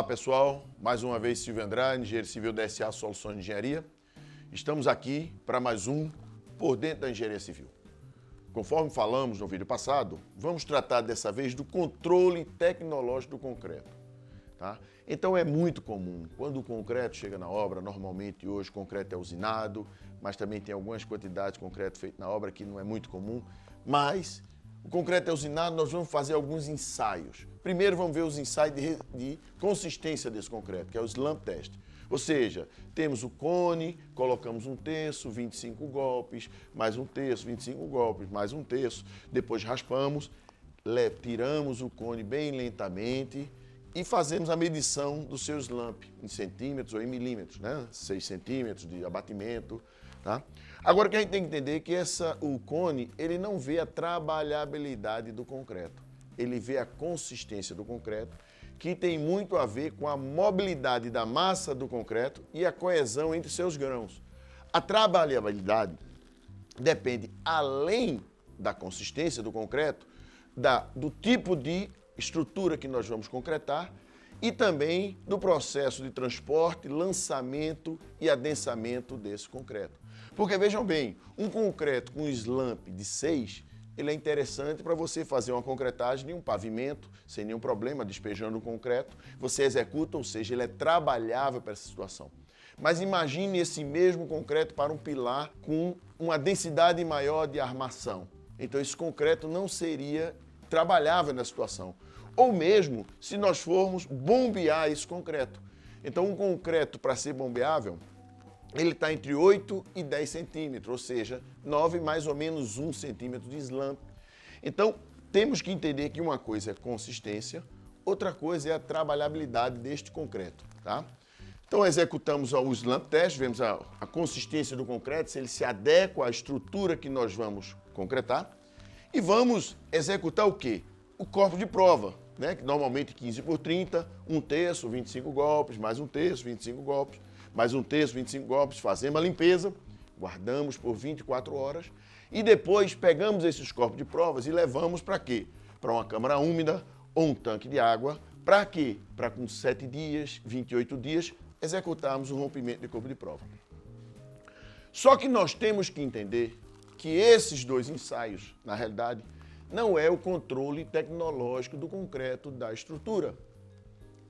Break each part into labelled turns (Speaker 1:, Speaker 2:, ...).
Speaker 1: Olá pessoal, mais uma vez Silvio Andrade, engenheiro civil da SA Soluções de Engenharia. Estamos aqui para mais um Por Dentro da Engenharia Civil. Conforme falamos no vídeo passado, vamos tratar dessa vez do controle tecnológico do concreto. Tá? Então é muito comum, quando o concreto chega na obra, normalmente hoje o concreto é usinado, mas também tem algumas quantidades de concreto feito na obra que não é muito comum, mas o concreto é usinado, nós vamos fazer alguns ensaios. Primeiro vamos ver os ensaios de consistência desse concreto, que é o slump test. Ou seja, temos o cone, colocamos um terço, 25 golpes, mais um terço, 25 golpes, mais um terço, depois raspamos, tiramos o cone bem lentamente e fazemos a medição do seu slump em centímetros ou em milímetros, né? 6 centímetros de abatimento. Tá? Agora o que a gente tem que entender é que o cone ele não vê a trabalhabilidade do concreto, ele vê a consistência do concreto, que tem muito a ver com a mobilidade da massa do concreto e a coesão entre seus grãos. A trabalhabilidade depende, além da consistência do concreto, do tipo de estrutura que nós vamos concretar e também do processo de transporte, lançamento e adensamento desse concreto. Porque vejam bem, um concreto com slump de 6, ele é interessante para você fazer uma concretagem de um pavimento, sem nenhum problema, despejando o concreto, você executa, ou seja, ele é trabalhável para essa situação. Mas imagine esse mesmo concreto para um pilar com uma densidade maior de armação. Então esse concreto não seria trabalhável nessa situação. Ou mesmo se nós formos bombear esse concreto. Então um concreto para ser bombeável, ele está entre 8 e 10 centímetros, ou seja, 9 mais ou menos 1 centímetro de slump. Então, temos que entender que uma coisa é consistência, outra coisa é a trabalhabilidade deste concreto. Tá? Então, executamos o slump test, vemos a consistência do concreto, se ele se adequa à estrutura que nós vamos concretar. E vamos executar o quê? O corpo de prova, né? Que normalmente 15 por 30, um terço, 25 golpes, mais um terço, 25 golpes. Mais um terço, 25 golpes, fazemos a limpeza, guardamos por 24 horas e depois pegamos esses corpos de provas e levamos para quê? Para uma câmara úmida ou um tanque de água. Para quê? Para com 7 dias, 28 dias, executarmos o rompimento de corpo de prova. Só que nós temos que entender que esses dois ensaios, na realidade, não é o controle tecnológico do concreto da estrutura.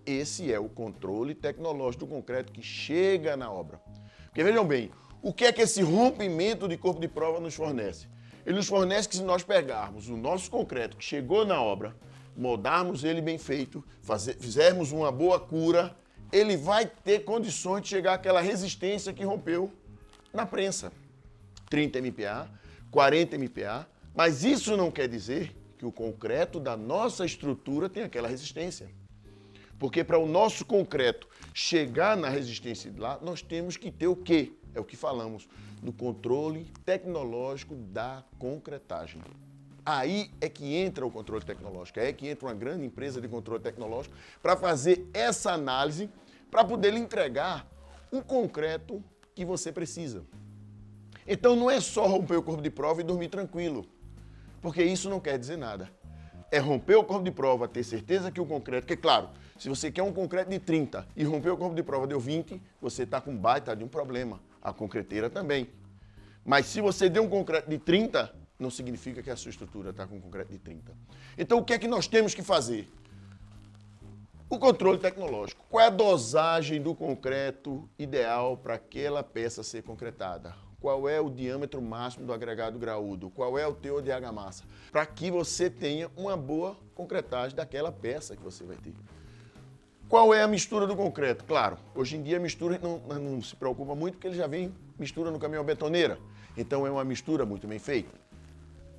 Speaker 1: Esse é o controle tecnológico do concreto que chega na obra. Porque vejam bem, o que é que esse rompimento de corpo de prova nos fornece? Ele nos fornece que se nós pegarmos o nosso concreto que chegou na obra, moldarmos ele bem feito, fizermos uma boa cura, ele vai ter condições de chegar àquela resistência que rompeu na prensa. 30 MPa, 40 MPa, mas isso não quer dizer que o concreto da nossa estrutura tem aquela resistência. Porque para o nosso concreto chegar na resistência de lá, nós temos que ter o quê? É o que falamos, do controle tecnológico da concretagem. Aí é que entra o controle tecnológico, aí é que entra uma grande empresa de controle tecnológico para fazer essa análise, para poder lhe entregar o concreto que você precisa. Então não é só romper o corpo de prova e dormir tranquilo, porque isso não quer dizer nada. É romper o corpo de prova, ter certeza que o concreto, porque claro, se você quer um concreto de 30 e romper o corpo de prova deu 20, você está com baita de um problema. A concreteira também. Mas se você deu um concreto de 30, não significa que a sua estrutura está com um concreto de 30. Então o que é que nós temos que fazer? O controle tecnológico. Qual é a dosagem do concreto ideal para aquela peça ser concretada? Qual é o diâmetro máximo do agregado graúdo? Qual é o teor de argamassa? Para que você tenha uma boa concretagem daquela peça que você vai ter. Qual é a mistura do concreto? Claro, hoje em dia a mistura não se preocupa muito porque ele já vem mistura no caminhão betoneira. Então é uma mistura muito bem feita.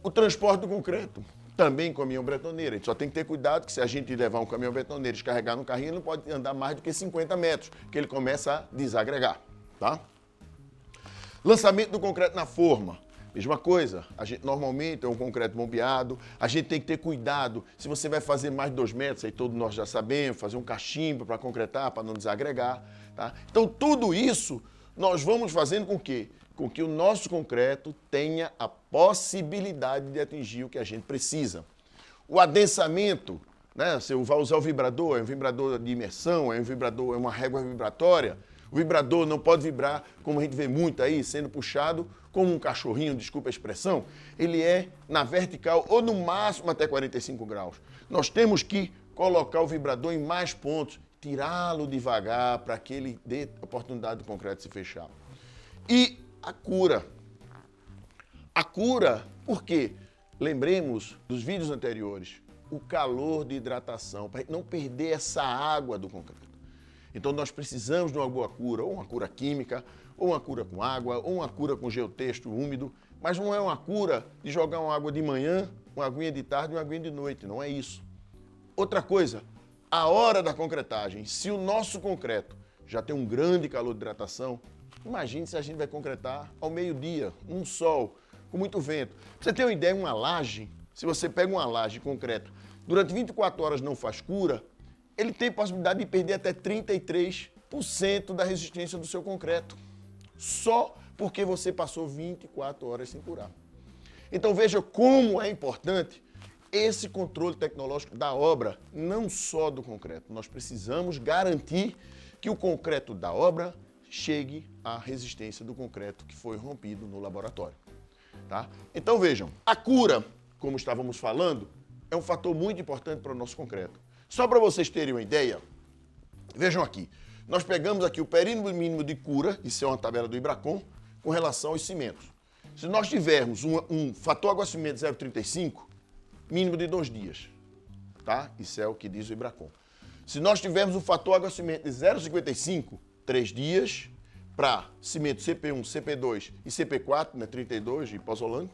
Speaker 1: O transporte do concreto, também caminhão betoneira. A gente só tem que ter cuidado que se a gente levar um caminhão betoneiro e descarregar no carrinho, ele não pode andar mais do que 50 metros, que ele começa a desagregar, tá? Lançamento do concreto na forma. Mesma coisa, a gente normalmente é um concreto bombeado, a gente tem que ter cuidado, se você vai fazer mais de 2 metros, aí todos nós já sabemos, fazer um cachimbo para concretar, para não desagregar, tá? Então tudo isso nós vamos fazendo com quê? Com que o nosso concreto tenha a possibilidade de atingir o que a gente precisa. O adensamento, né? Você vai usar o vibrador, é um vibrador de imersão, é um vibrador, é uma régua vibratória. O vibrador não pode vibrar, como a gente vê muito aí, sendo puxado como um cachorrinho, desculpa a expressão. Ele é na vertical ou no máximo até 45 graus. Nós temos que colocar o vibrador em mais pontos, tirá-lo devagar para que ele dê oportunidade do concreto se fechar. E a cura. A cura, por quê? Lembremos dos vídeos anteriores, o calor de hidratação, para não perder essa água do concreto. Então nós precisamos de uma boa cura, ou uma cura química, ou uma cura com água, ou uma cura com geotexto úmido, mas não é uma cura de jogar uma água de manhã, uma aguinha de tarde e uma aguinha de noite, não é isso. Outra coisa, a hora da concretagem. Se o nosso concreto já tem um grande calor de hidratação, imagine se a gente vai concretar ao meio-dia, num sol, com muito vento. Pra você ter uma ideia, uma laje, se você pega uma laje de concreto, durante 24 horas não faz cura, ele tem possibilidade de perder até 33% da resistência do seu concreto. Só porque você passou 24 horas sem curar. Então veja como é importante esse controle tecnológico da obra, não só do concreto. Nós precisamos garantir que o concreto da obra chegue à resistência do concreto que foi rompido no laboratório. Tá? Então vejam, a cura, como estávamos falando, é um fator muito importante para o nosso concreto. Só para vocês terem uma ideia, vejam aqui, nós pegamos aqui o perímetro mínimo de cura, isso é uma tabela do Ibracon, com relação aos cimentos. Se nós tivermos um fator água-cimento 0,35, mínimo de 2 dias, tá? Isso é o que diz o Ibracon. Se nós tivermos um fator água-cimento de 0,55, 3 dias, para cimento CP1, CP2 e CP4, né, 32 de pozolânio,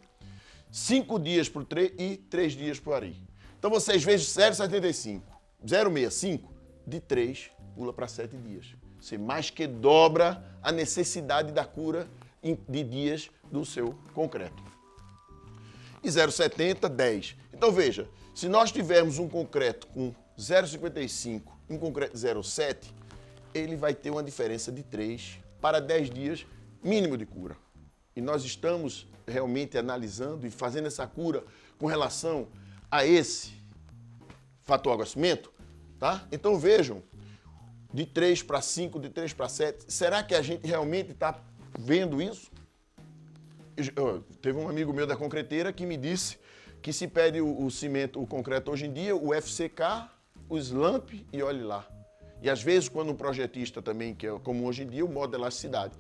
Speaker 1: 5 dias para o 3 e 3 dias para o ari. Então vocês vejam 0,75, 0,65, de 3 pula para 7 dias. Você mais que dobra a necessidade da cura de dias do seu concreto. E 0,70, 10. Então veja, se nós tivermos um concreto com 0,55 e um concreto 0,7, ele vai ter uma diferença de 3 para 10 dias mínimo de cura. E nós estamos realmente analisando e fazendo essa cura com relação a esse fator água-cimento, tá? Então vejam, de 3 para 5, de 3 para 7, será que a gente realmente está vendo isso? Teve um amigo meu da concreteira que me disse que se pede o cimento, o concreto hoje em dia, o FCK, o SLAMP e olhe lá. E às vezes quando um projetista também, que é comum hoje em dia, o modo de elasticidade,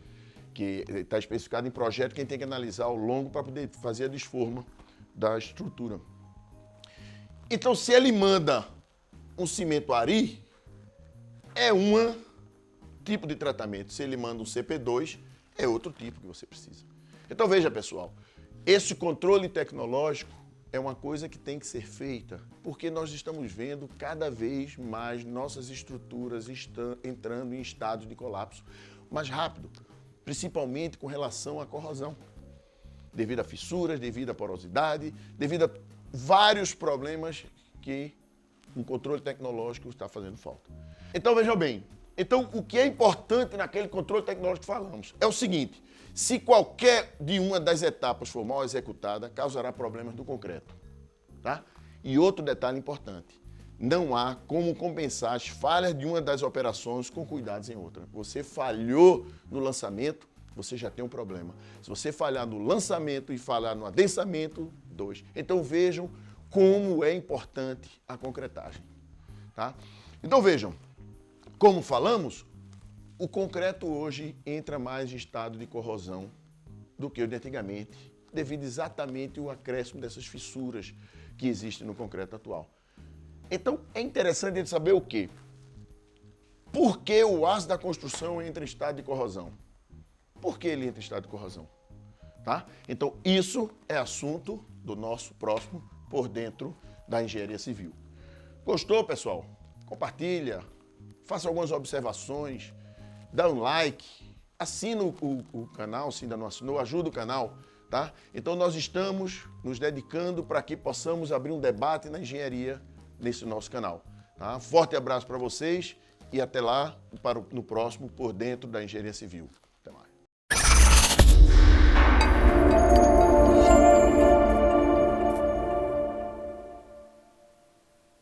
Speaker 1: que está especificado em projeto, quem tem que analisar ao longo para poder fazer a desforma da estrutura. Então, se ele manda um cimento ari, é um tipo de tratamento. Se ele manda um CP2, é outro tipo que você precisa. Então, veja, pessoal, esse controle tecnológico é uma coisa que tem que ser feita, porque nós estamos vendo cada vez mais nossas estruturas estão entrando em estados de colapso mais rápido, principalmente com relação à corrosão, devido a fissuras, devido à porosidade, devido a vários problemas que um controle tecnológico está fazendo falta. Então, vejam bem, o que é importante naquele controle tecnológico que falamos é o seguinte: se qualquer de uma das etapas for mal executada, causará problemas no concreto. Tá? E outro detalhe importante, não há como compensar as falhas de uma das operações com cuidados em outra. Você falhou no lançamento, você já tem um problema. Se você falhar no lançamento e falhar no adensamento, 2. Então vejam como é importante a concretagem. Tá? Então vejam, como falamos, o concreto hoje entra mais em estado de corrosão do que o de antigamente, devido exatamente ao acréscimo dessas fissuras que existem no concreto atual. Então, é interessante a gente saber o quê? Por que o aço da construção entra em estado de corrosão? Por que ele entra em estado de corrosão? Tá? Então, isso é assunto do nosso próximo Por Dentro da Engenharia Civil. Gostou, pessoal? Compartilha, faça algumas observações, dá um like, assina o canal, se ainda não assinou, ajuda o canal. Tá? Então, nós estamos nos dedicando para que possamos abrir um debate na engenharia nesse nosso canal. Tá? Forte abraço para vocês e até lá no próximo Por Dentro da Engenharia Civil.